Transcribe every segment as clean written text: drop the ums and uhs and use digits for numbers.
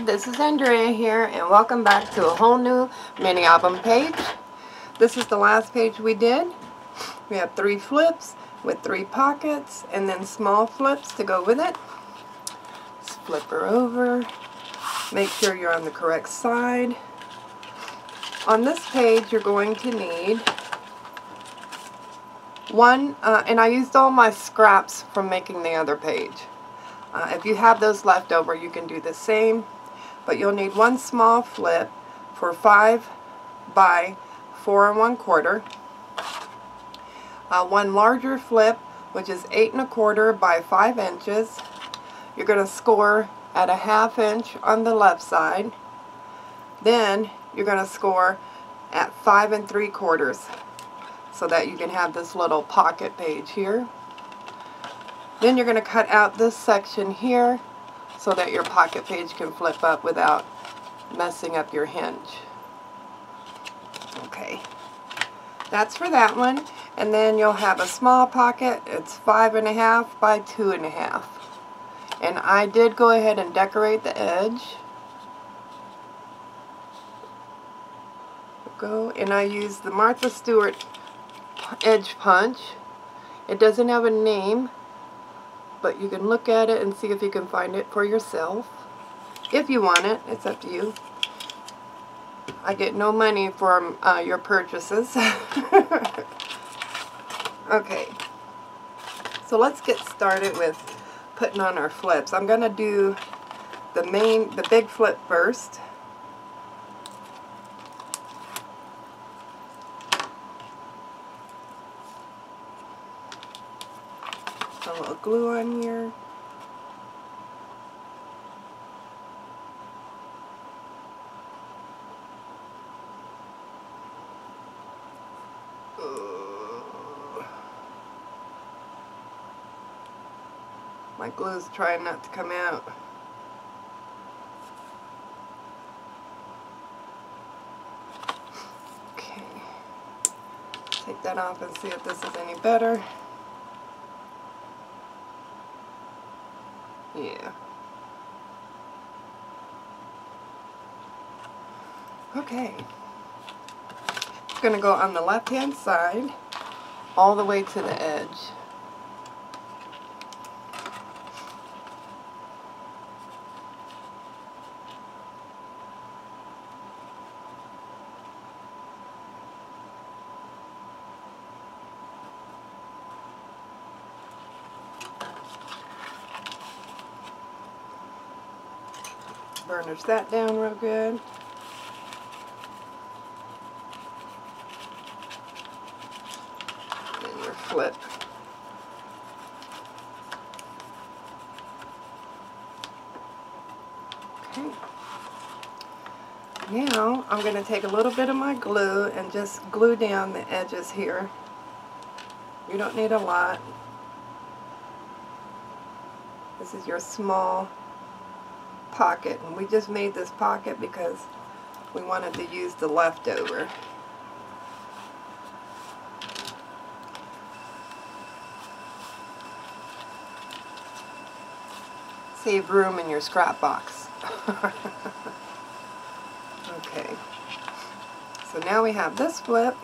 this is Andrea here, and welcome back to a whole new mini album page. This is the last page we did. We have 3 flips with 3 pockets and then small flips to go with it. Let's flip her over. Make sure you're on the correct side. On this page you're going to need one, and I used all my scraps from making the other page. If you have those left over, you can do the same, but you'll need 1 small flip for 5 by 4 1/4, 1 larger flip which is 8 1/4 by 5 inches. You're going to score at a 1/2 inch on the left side. Then you're going to score at 5 3/4 so that you can have this little pocket page here. Then you're going to cut out this section here so that your pocket page can flip up without messing up your hinge. Okay, that's for that one. And then you'll have a small pocket. It's 5 1/2 by 2 1/2. And I did go ahead and decorate the edge. And I used the Martha Stewart edge punch. It doesn't have a name, but you can look at it and see if you can find it for yourself. If you want it, it's up to you. I get no money for your purchases. Okay, so let's get started with putting on our flips. I'm going to do the big flip first. A little glue on here. My glue's trying not to come out. Okay. Take that off and see if this is any better. Yeah. Okay. It's going to go on the left-hand side all the way to the edge. Burnish that down real good. Then your flip. Okay. Now I'm going to take a little bit of my glue and just glue down the edges here. You don't need a lot. This is your small pocket, and we just made this pocket because we wanted to use the leftover. Save room in your scrap box. Okay, so now we have this flip.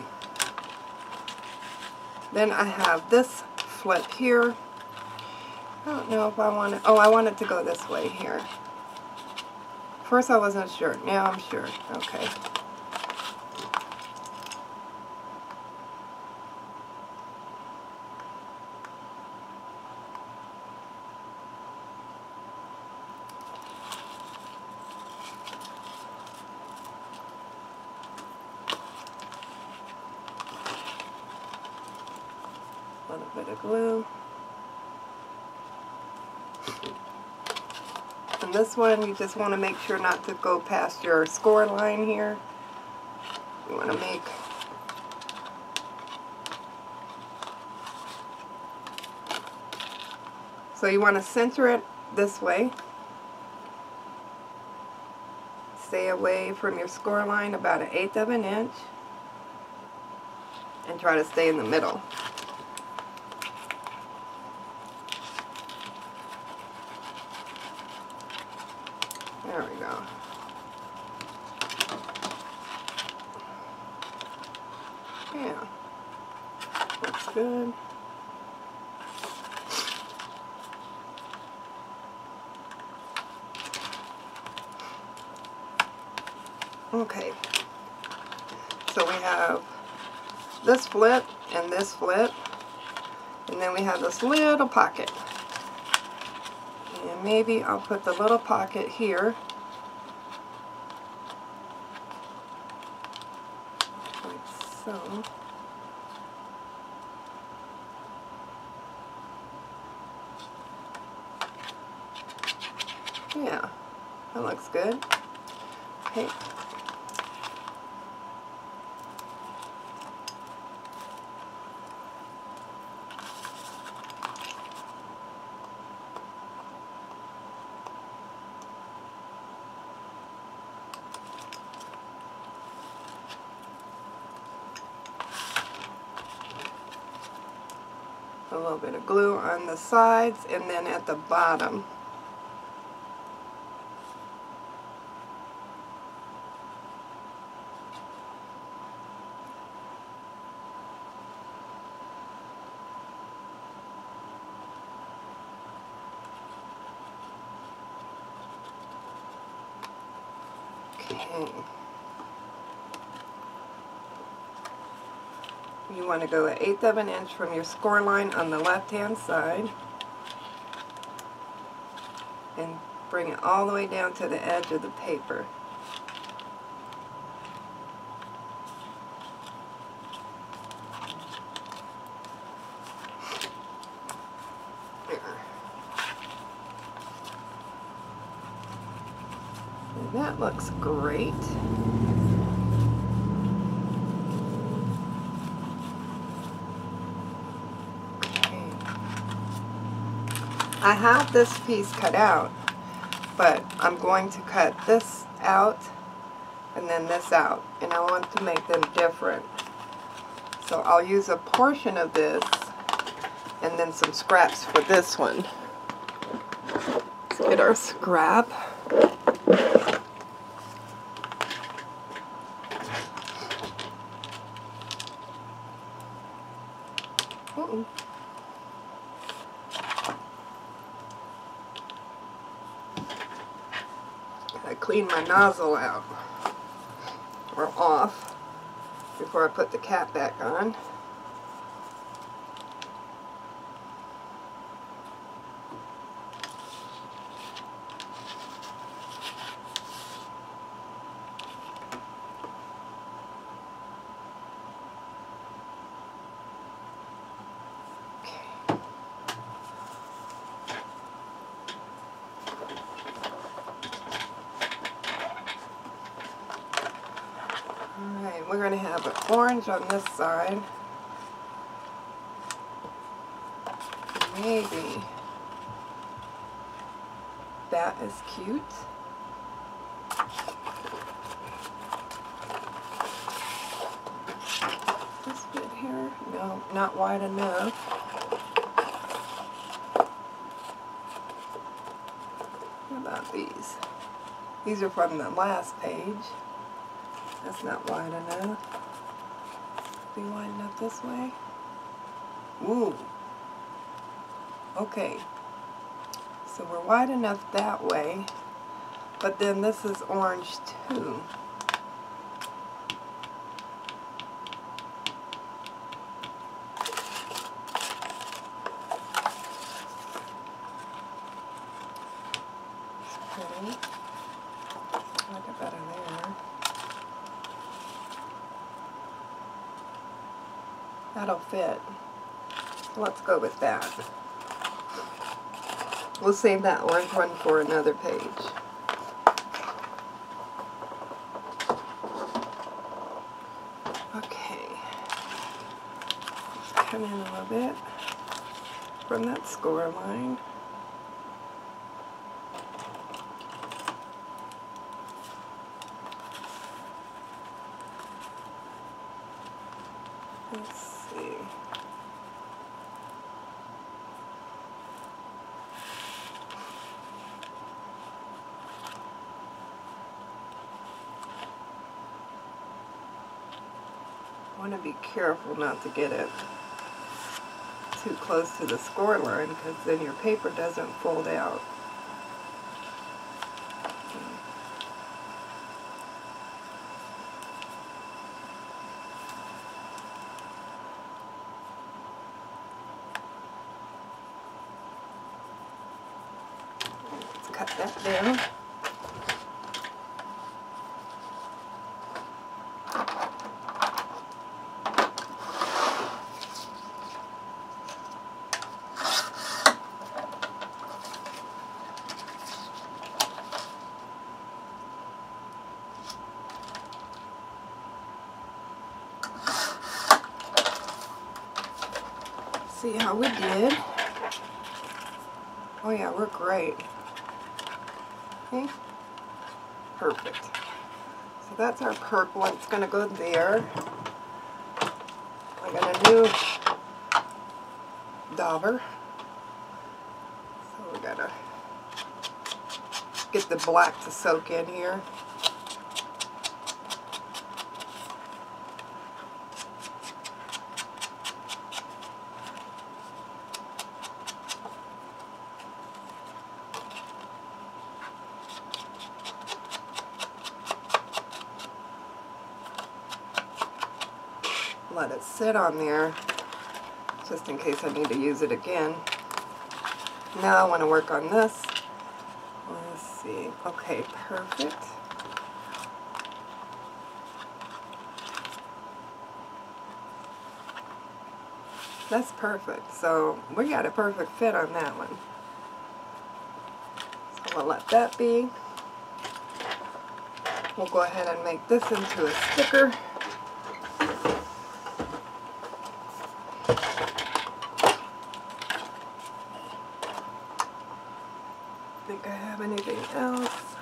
Then I have this flip here. I don't know if I want it. Oh, I want it to go this way here. First I wasn't sure, now I'm sure. Okay. A little bit of glue. And this one, you just want to make sure not to go past your score line here. You want to make so you want to center it this way. Stay away from your score line about 1/8 of an inch and try to stay in the middle. There we go. Yeah, looks good. Okay, so we have this flip and this flip, and then we have this little pocket. And maybe I'll put the little pocket here, like so. Yeah, that looks good. Okay. A little bit of glue on the sides and then at the bottom. Okay. You want to go 1/8 of an inch from your score line on the left hand side and bring it all the way down to the edge of the paper. And that looks great. I have this piece cut out, but I'm going to cut this out and then this out, and I want to make them different. So I'll use a portion of this and then some scraps for this one. Let's get our scrap. Uh-oh. I clean my nozzle out or off before I put the cap back on. Alright, we're going to have an orange on this side. Maybe that is cute. This bit here, no, not wide enough. What about these? These are from the last page. That's not wide enough. Be wide enough this way. Ooh. Okay. So we're wide enough that way, but then this is orange too. Okay. I like it better there. That'll fit. Let's go with that. We'll save that orange one for another page. Okay. Let's come in a little bit from that score line. Let's see. want to be careful not to get it too close to the score line, because then your paper doesn't fold out. Let's cut that down. See how we did. Oh yeah, we're great. Okay, perfect. So that's our purple. It's going to go there. I got a new dauber. So we got to get the black to soak in here. Let it sit on there just in case I need to use it again. Now I want to work on this. Let's see. Okay, perfect. That's perfect. So we got a perfect fit on that one. So we'll let that be. We'll go ahead and make this into a sticker. Think I have anything else?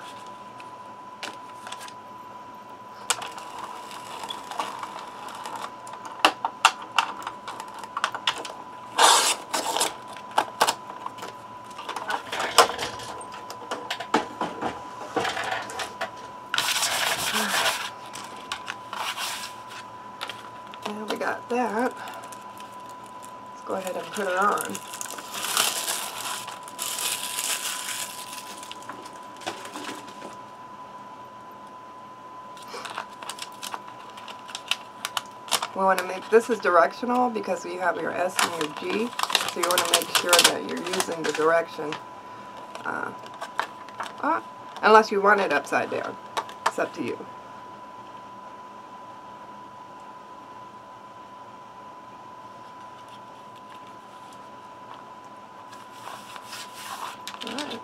Now we got that. Let's go ahead and put it on. We want to make, this is directional because you have your S and your G, so you want to make sure that you're using the direction, unless you want it upside down. It's up to you. Alright.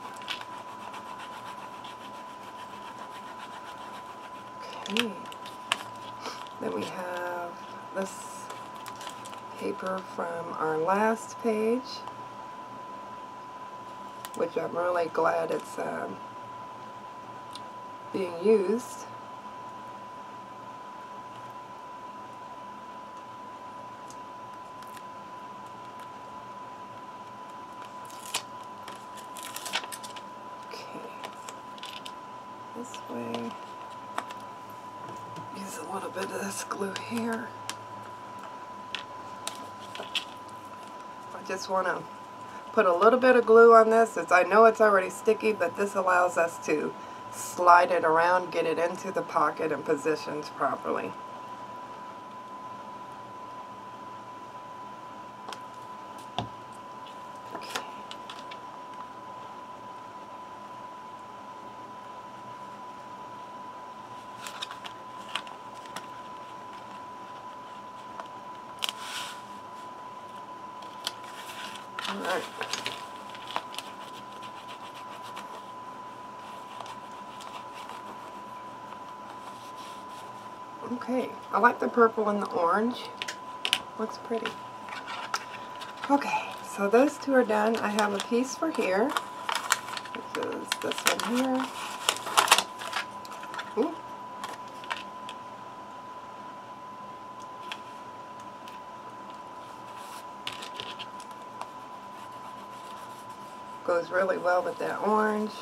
Okay. Then we have this paper from our last page, which I'm really glad it's being used. Okay, this way. Use a little bit of this glue here. I just want to put a little bit of glue on this. I know it's already sticky, but this allows us to slide it around, get it into the pocket and positioned properly. Alright. Okay, I like the purple and the orange. Looks pretty. Okay, so those two are done. I have a piece for here, which is this one here. Ooh. Goes really well with that orange,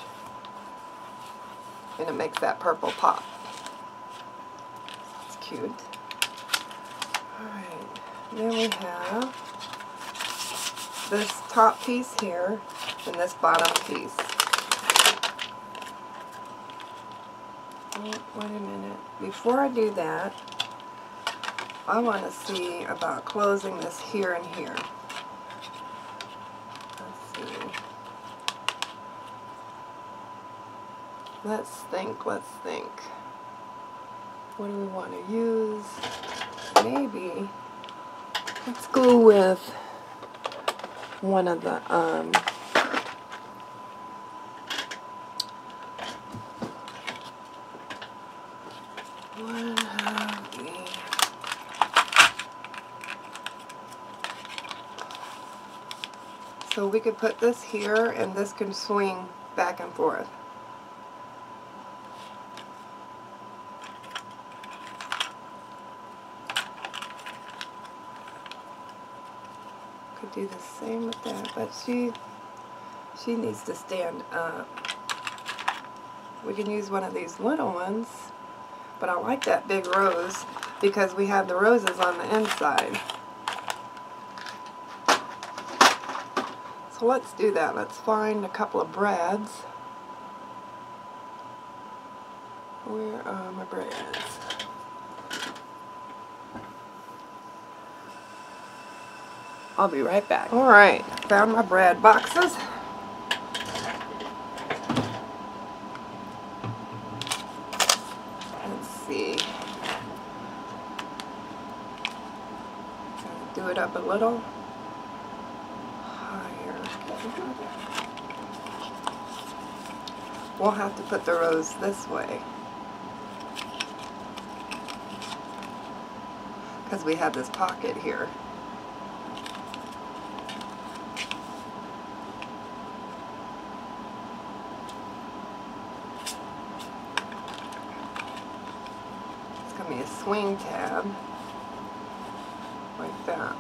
and it makes that purple pop. It's cute. Then we have this top piece here and this bottom piece. Oh, wait a minute. Before I do that, I want to see about closing this here and here. Let's see. Let's think. What do we want to use? Maybe let's go with one of the so we could put this here and this can swing back and forth. Could do the same with that, but she needs to stand up. We can use one of these little ones, but I like that big rose because we have the roses on the inside. So let's do that. Let's find a couple of brads. Where are my brads? I'll be right back. Alright, found my brad boxes. Let's see. Do it up a little higher. We'll have to put the rose this way because we have this pocket here. It's going to be a swing tab like that.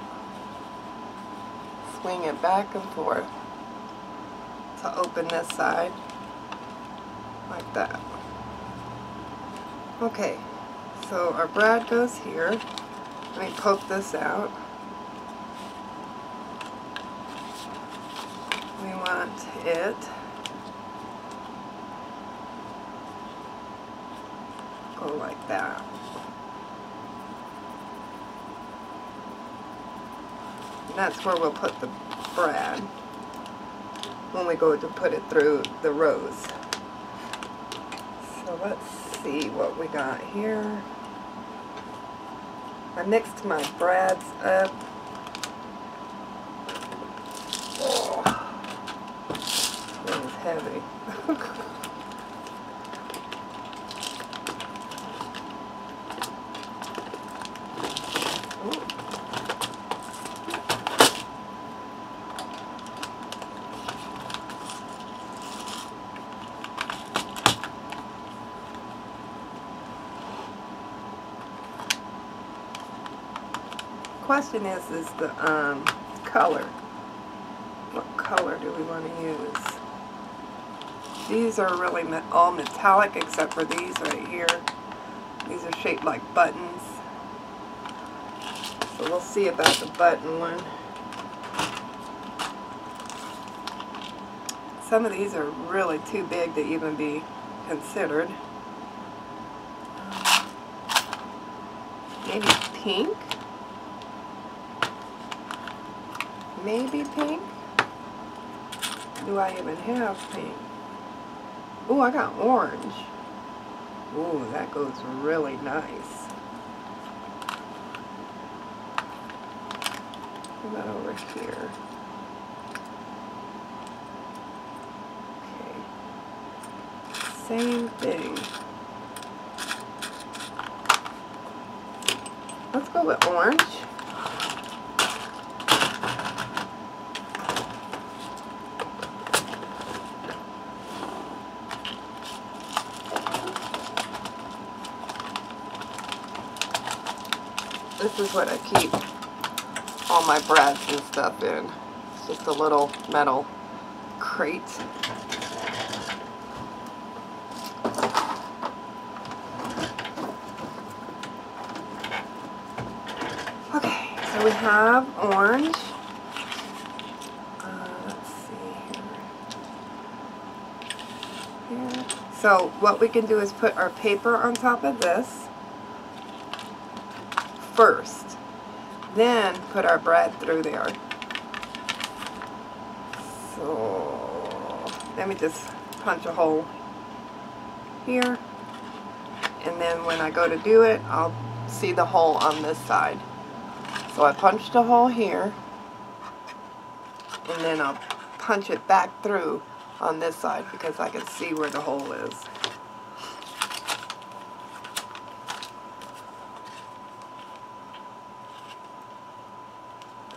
Swing it back and forth to open this side like that. Okay, so our brad goes here. Let me poke this out. We want it go like that. And that's where we'll put the brad when we go to put it through the rose. So let's see what we got here. I mixed my brads up. Oh, that was heavy. Question is the color. What color do we want to use? These are really all metallic except for these right here. These are shaped like buttons. So we'll see about the button one. Some of these are really too big to even be considered. Maybe pink? Maybe pink? Do I even have pink? Oh, I got orange. Oh, that goes really nice. What about over here? Okay. Same thing. Let's go with orange. This is what I keep all my brads and stuff in. It's just a little metal crate. Okay, so So we have orange. Let's see here. So what we can do is put our paper on top of this first. Then put our bread through there. So let me just punch a hole here. And then when I go to do it, I'll see the hole on this side. So I punched a hole here, and then I'll punch it back through on this side because I can see where the hole is.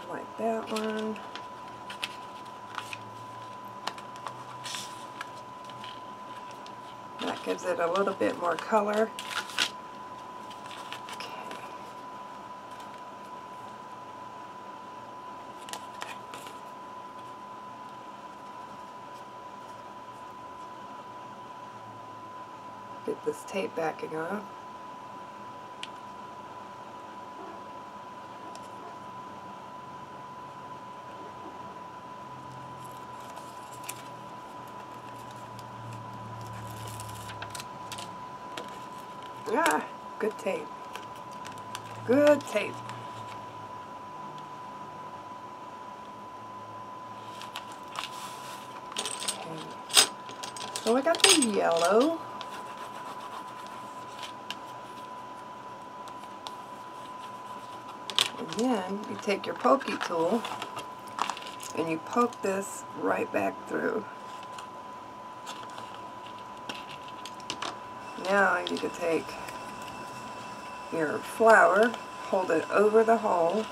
Like that one. That gives it a little bit more color. Get this tape backing off. Ah, good tape. Good tape. Okay. So I got the yellow. And then you take your pokey tool and you poke this right back through. Now you can take your flower, hold it over the hole,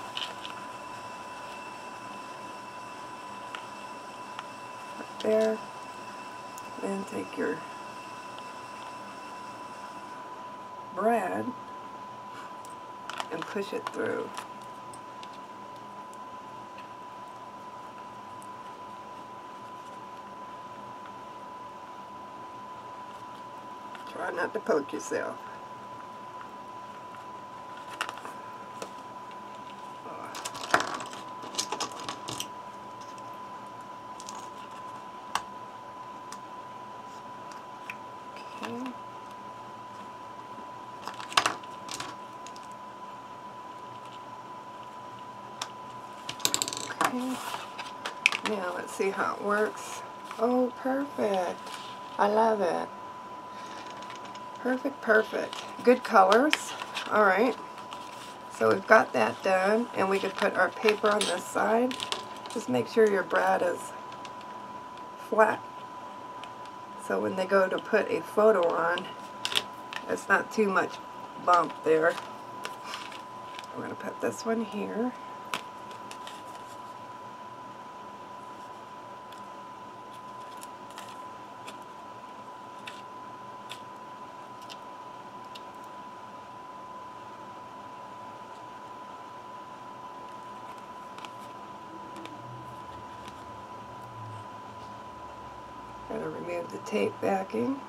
right there, then take your brad and push it through. Try not to poke yourself. Okay. Okay. Now let's see how it works. Oh, perfect. I love it. Perfect, perfect. Good colors. Alright. So we've got that done, and we could put our paper on this side. Just make sure your brad is flat. So when they go to put a photo on, it's not too much bump there. I'm going to put this one here. I'm going to remove the tape backing.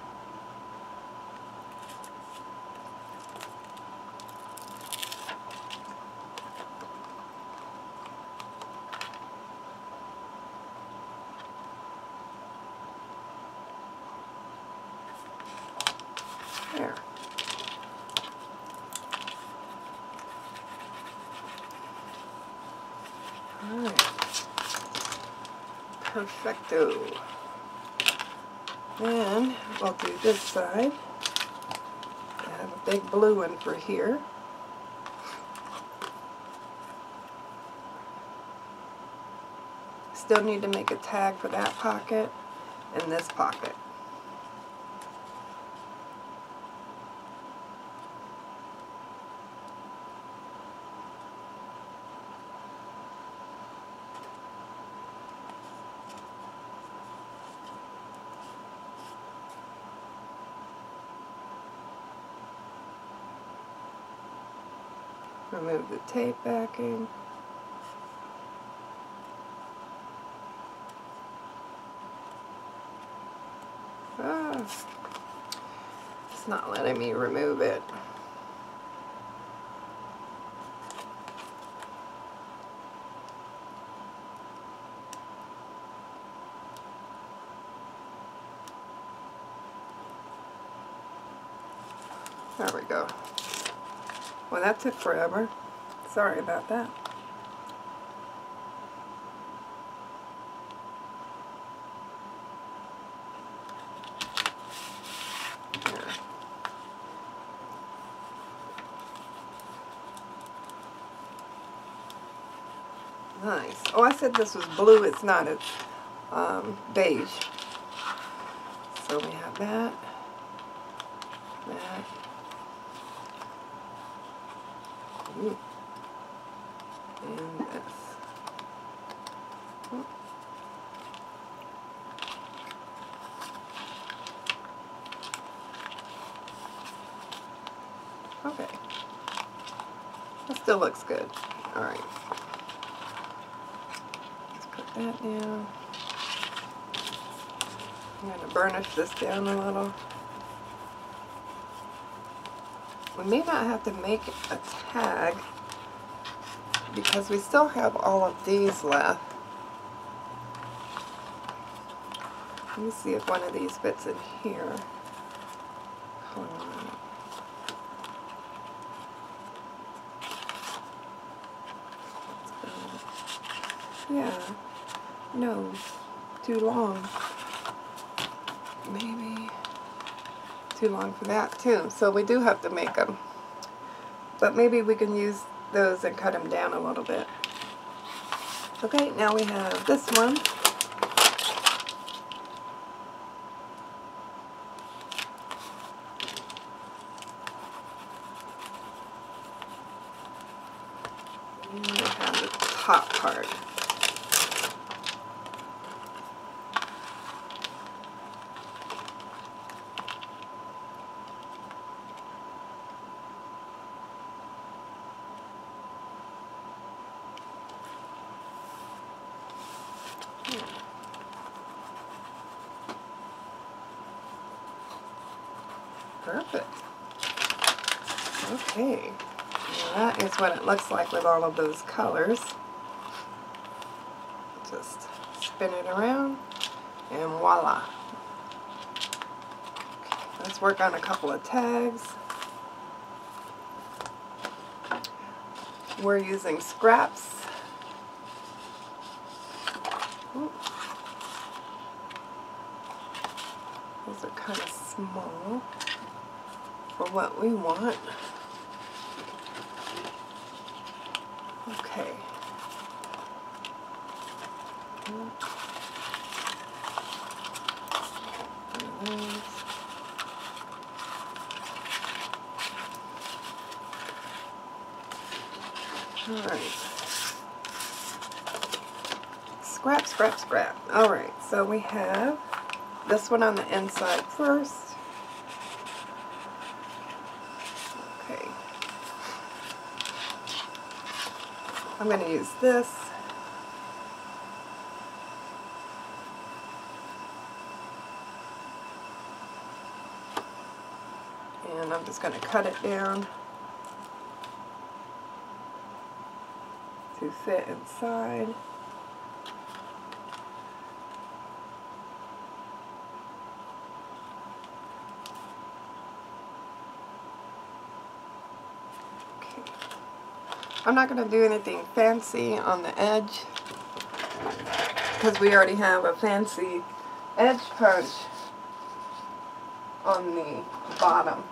There. Alright. Perfecto. Then we'll do this side. I have a big blue one for here. Still need to make a tag for that pocket and this pocket. Remove the tape backing. Ah, it's not letting me remove it. There we go. Well, that took forever. Sorry about that. Here. Nice. Oh, I said this was blue. It's not. It's beige. So we have that. That. Ooh. And this. Ooh. Okay. That still looks good. Alright. Let's put that down. I'm going to burnish this down a little. We may not have to make a tag because we still have all of these left. Let me see if one of these fits in here. Hold on. Yeah, no, too long. Maybe too long for that too. So we do have to make them. But maybe we can use those and cut them down a little bit. Okay, now we have this one. And we have the top part. Perfect. Okay, now that is what it looks like with all of those colors. Just spin it around and voila. Let's work on a couple of tags. We're using scraps. Ooh. Those are kind of small for what we want. Okay. Alright. Scrap, scrap, scrap. Alright, so we have this one on the inside first. Okay. I'm going to use this. And I'm just going to cut it down to fit inside. Okay. I'm not going to do anything fancy on the edge because we already have a fancy edge punch on the bottom.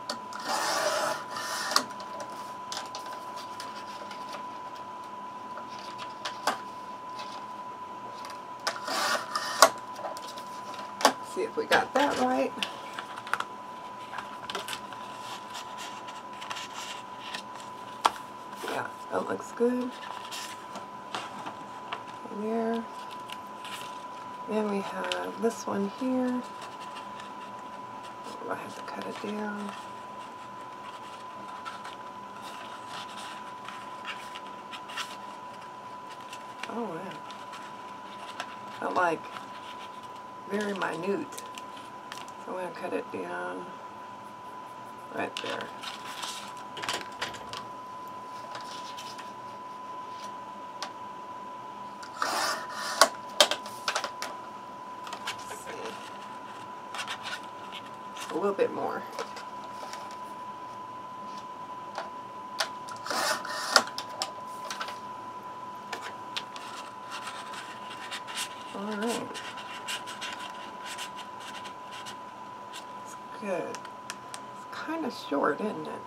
See if we got that right. Yeah, that looks good. There. Then we have this one here. I have to cut it down. Oh wow. I like very minute. So I'm going to cut it down right there. Let's see. A little bit more. short, isn't it?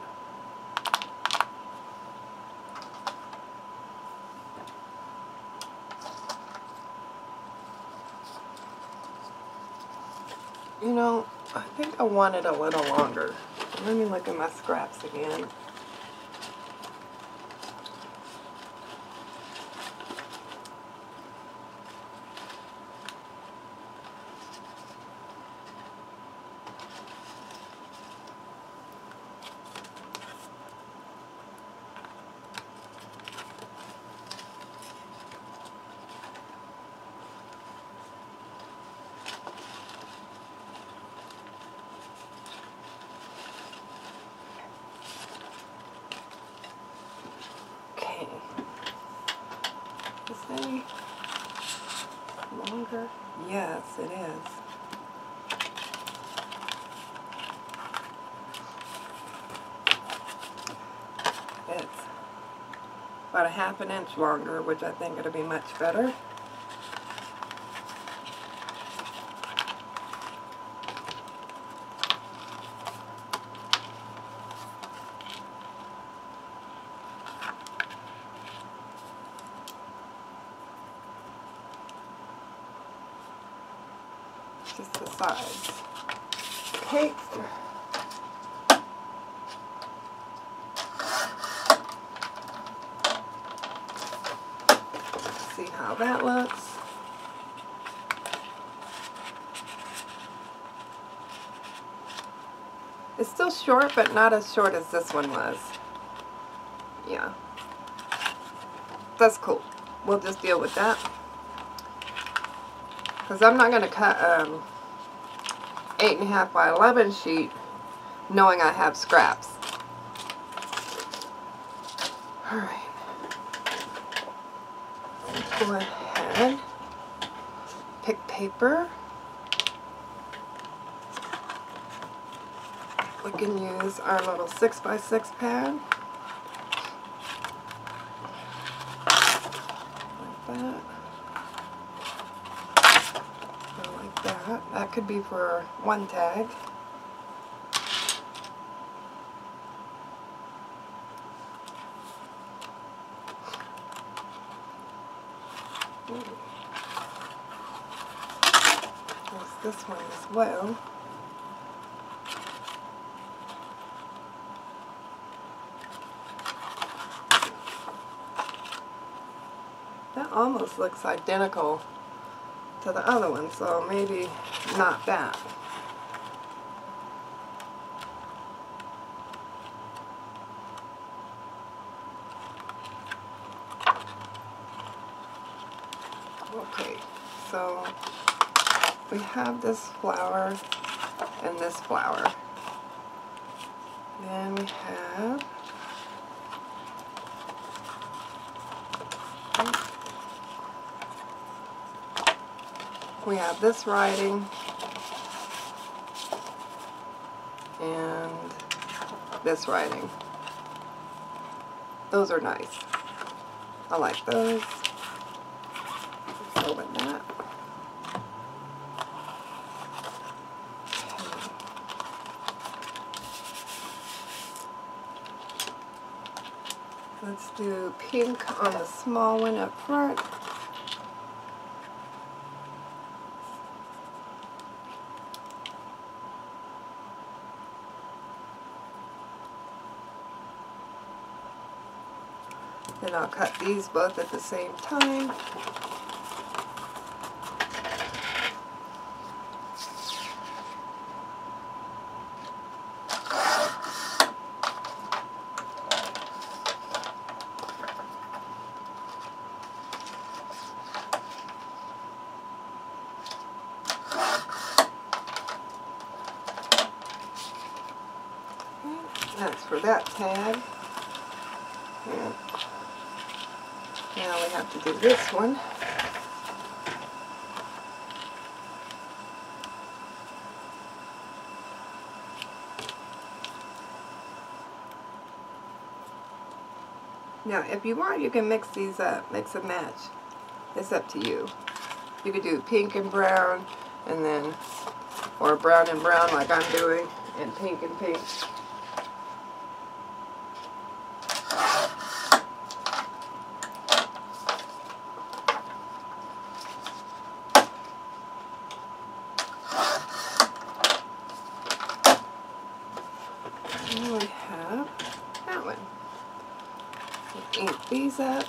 You know, I think I want it a little longer. Let me look at my scraps again. Okay. Is it any longer? Yes, it is. It's about a half an inch longer, which I think it'll be much better. Just the size. Okay. See how that looks. It's still short, but not as short as this one was. Yeah. That's cool. We'll just deal with that. Because I'm not going to cut 8.5 by 11 sheet knowing I have scraps. Alright. Go ahead. Pick paper. We can use our little 6x6 pad. Like that. Like that. That could be for one tag. There's this one as well. That almost looks identical to the other one, so maybe not that. Okay, so we have this flower and this flower. Then we have this writing and this writing. Those are nice. I like those. Let's open that. Let's do pink on the small one up front. Then I'll cut these both at the same time. That's for that tag. And now we have to do this one. Now, if you want, you can mix these up, mix and match. It's up to you. You could do pink and brown, and then, or brown and brown like I'm doing, and pink and pink. ink these up.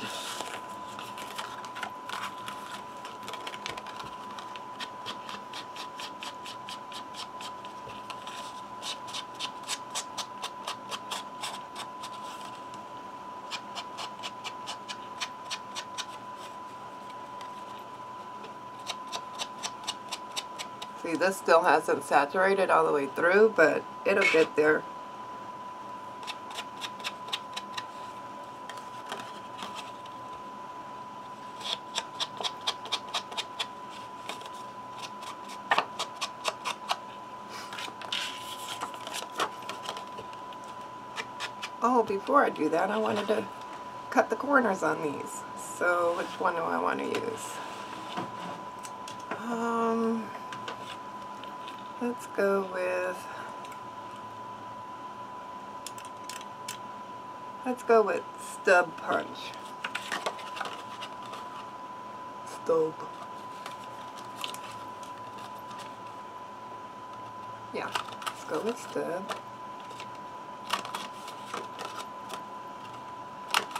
See, this still hasn't saturated all the way through, but it'll get there. Oh, before I do that, I wanted to cut the corners on these. So, which one do I want to use? Let's go with stub punch. Stub. Yeah, let's go with stub.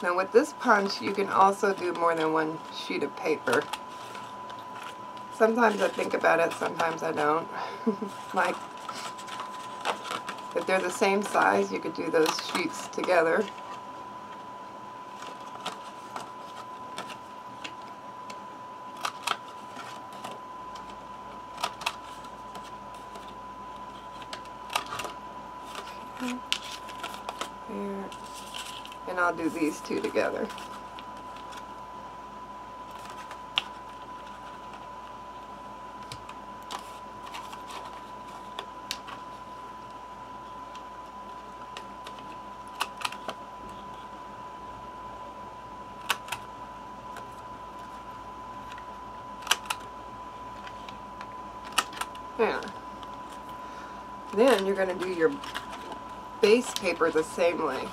Now with this punch, you can also do more than one sheet of paper. Sometimes I think about it, sometimes I don't. Like, if they're the same size, you could do those sheets together. There. And I'll do these two together. Yeah. Then you're going to do your base paper the same way.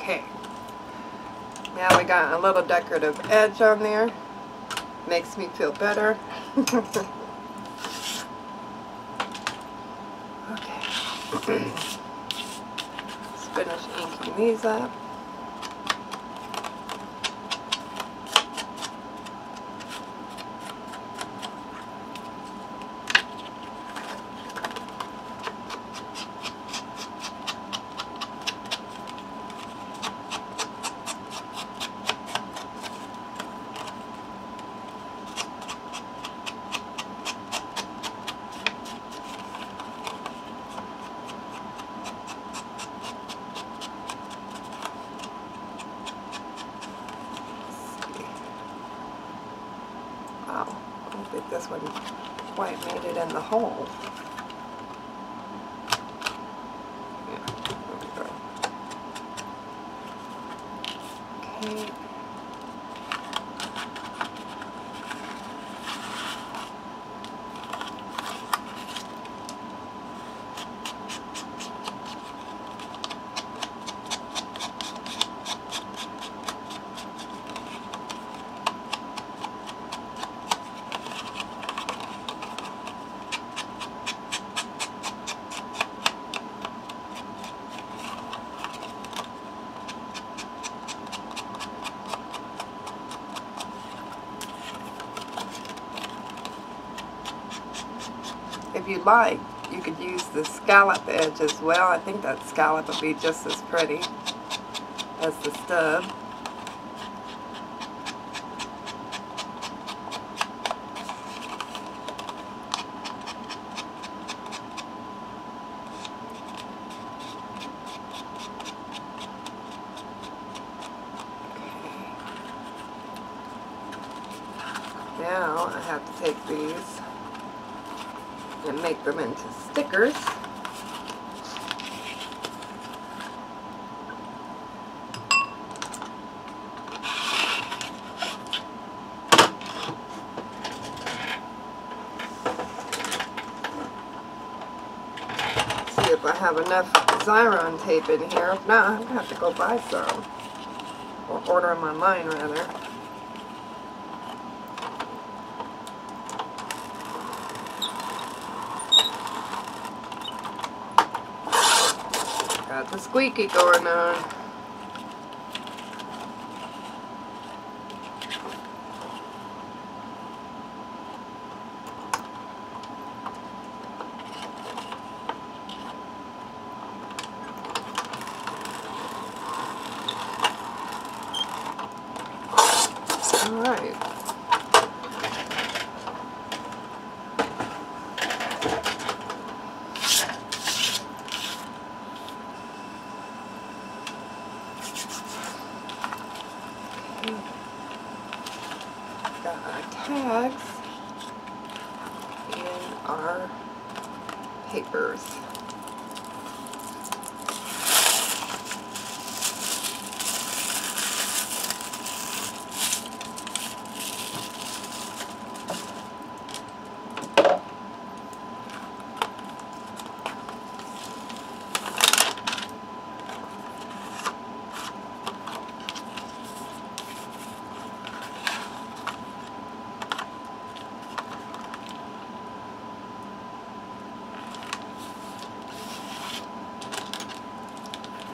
Okay, now we got a little decorative edge on there. Makes me feel better. Okay. Let's finish inking these up. Wow, I don't think this one quite made it in the hole. Yeah, there we go. Okay. If you like, you could use the scallop edge as well. I think that scallop would be just as pretty as the stub. Now I have to take these and make them into stickers. if I have enough Xyron tape in here. If not, I'm going to have to go buy some. Or order them online, rather. Got the squeaky going on. Alright. Got our tags and our papers.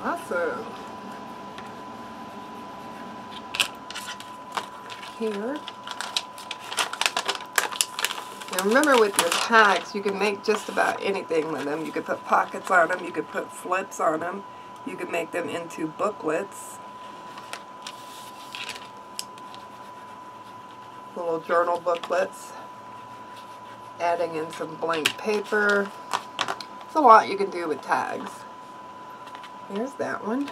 Awesome. Here. Now remember, with your tags, you can make just about anything with them. You could put pockets on them, you could put flips on them, you could make them into booklets, little journal booklets, adding in some blank paper. There's a lot you can do with tags. Here's that one.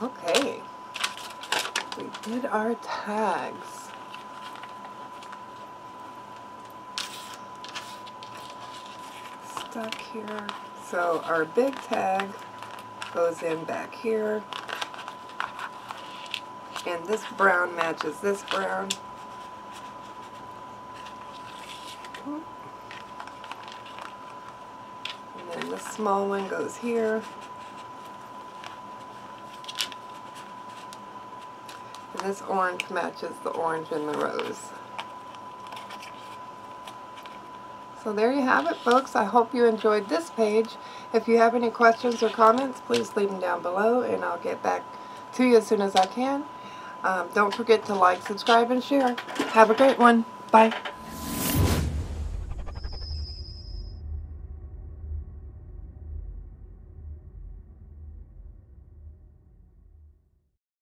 Okay, we did our tags. Stuck here. So our big tag goes in back here. And this brown matches this brown. And then the small one goes here. And this orange matches the orange and the rose. So there you have it, folks. I hope you enjoyed this page. If you have any questions or comments, please leave them down below and I'll get back to you as soon as I can. Don't forget to like, subscribe, and share. Have a great one. Bye.